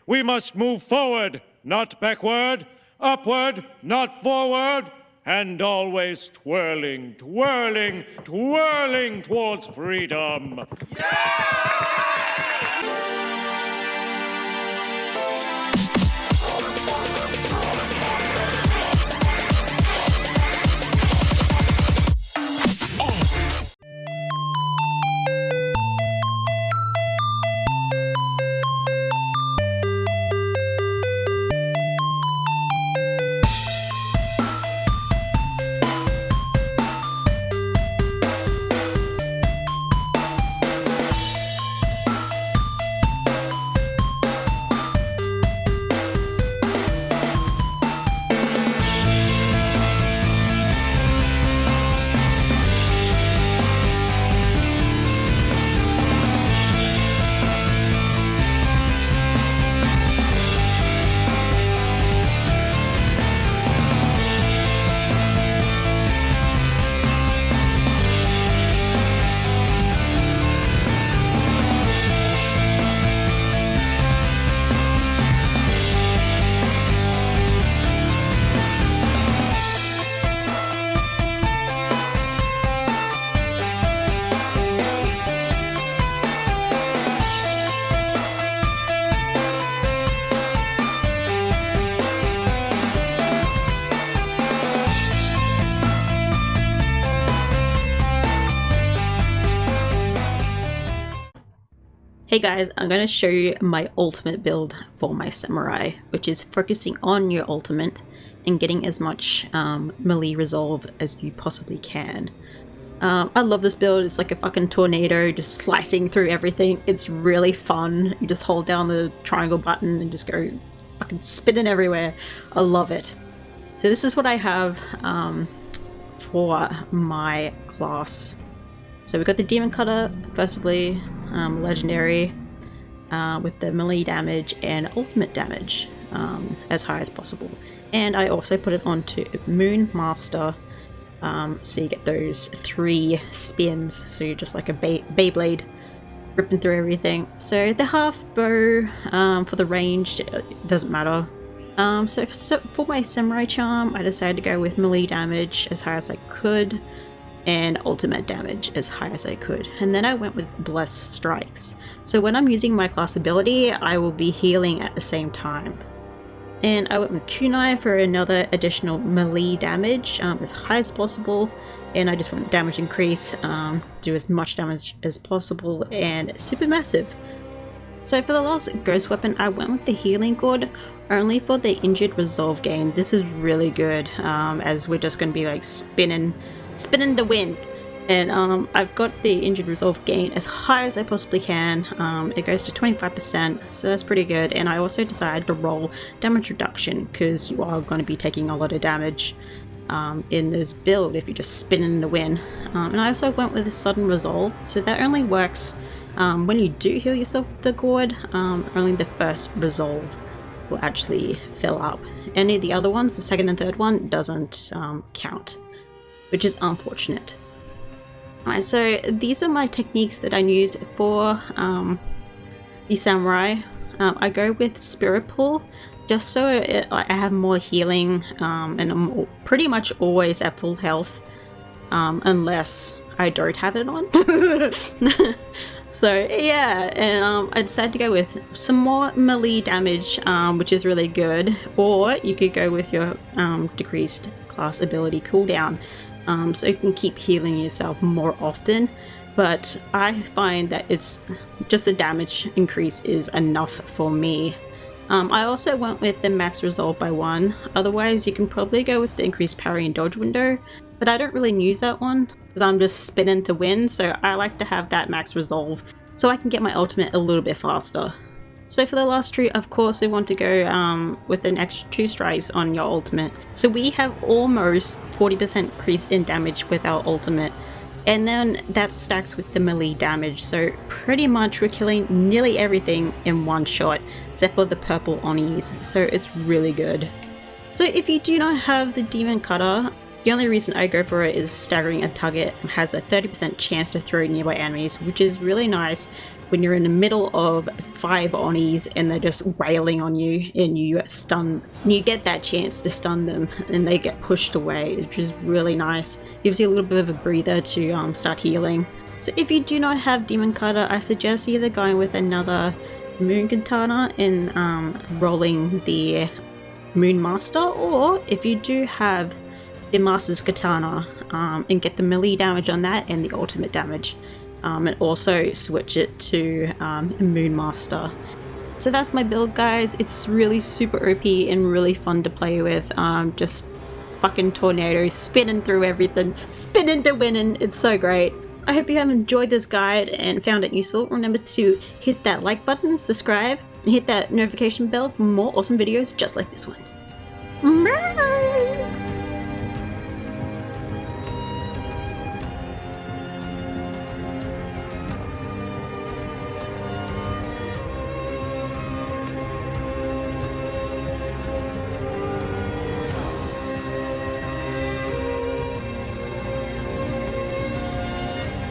We must move forward, not backward, upward, not forward, and always twirling, twirling, twirling towards freedom. Hey guys, I'm going to show you my ultimate build for my samurai, which is focusing on your ultimate and getting as much melee resolve as you possibly can. I love this build. It's like a fucking tornado just slicing through everything. It's really fun. You just hold down the triangle button and just go fucking spinning everywhere. I love it. So this is what I have for my class. So we've got the Demon Cutter, firstly, legendary, with the melee damage and ultimate damage as high as possible. And I also put it onto Moon Master, so you get those 3 spins, so you're just like a Beyblade ripping through everything. So the half bow for the ranged, it doesn't matter. So for my Samurai Charm, I decided to go with melee damage as high as I could, and ultimate damage as high as I could. And then I went with Blessed Strikes. So when I'm using my class ability, I will be healing at the same time. And I went with Kunai for another additional melee damage as high as possible. And I just went damage increase, do as much damage as possible, and super massive. So for the last ghost weapon, I went with the Healing Gourd only for the injured resolve gain. This is really good, as we're just going to be like spinning the wind. And I've got the injured resolve gain as high as I possibly can. It goes to 25%, so that's pretty good. And I also decided to roll damage reduction because you are going to be taking a lot of damage in this build if you just spin in the wind. And I also went with a sudden resolve, so that only works when you do heal yourself with the gourd. Only the first resolve will actually fill up. Any of the other ones, the second and third one, doesn't count, which is unfortunate. Alright, so these are my techniques that I used for the samurai. I go with Spirit Pull just so I have more healing, and I'm pretty much always at full health unless I don't have it on. So yeah, and I decided to go with some more melee damage, which is really good, or you could go with your decreased class ability cooldown. So you can keep healing yourself more often, but I find that it's just the damage increase is enough for me. I also went with the max resolve by 1, otherwise you can probably go with the increased parry and dodge window, but I don't really use that one because I'm just spinning to win, so I like to have that max resolve so I can get my ultimate a little bit faster. So for the last tree, of course, we want to go with an extra 2 strikes on your ultimate. So we have almost 40% increase in damage with our ultimate. And then that stacks with the melee damage. So pretty much we're killing nearly everything in one shot, except for the purple Onis. So it's really good. So if you do not have the Demon Cutter, the only reason I go for it is staggering a target has a 30% chance to throw nearby enemies, which is really nice. when you're in the middle of 5 Onis and they're just railing on you and you get that chance to stun them and they get pushed away, which is really nice. Gives you a little bit of a breather to start healing. So if you do not have Demon Cutter, I suggest either going with another Moon Katana and rolling the Moon Master, or if you do have the Master's Katana and get the melee damage on that and the ultimate damage. And also switch it to Moon Master. So that's my build, guys. It's really super OP and really fun to play with. Just fucking tornadoes, spinning through everything, spinning to winning. It's so great. I hope you have enjoyed this guide and found it useful. Remember to hit that like button, subscribe, and hit that notification bell for more awesome videos just like this one. Bye!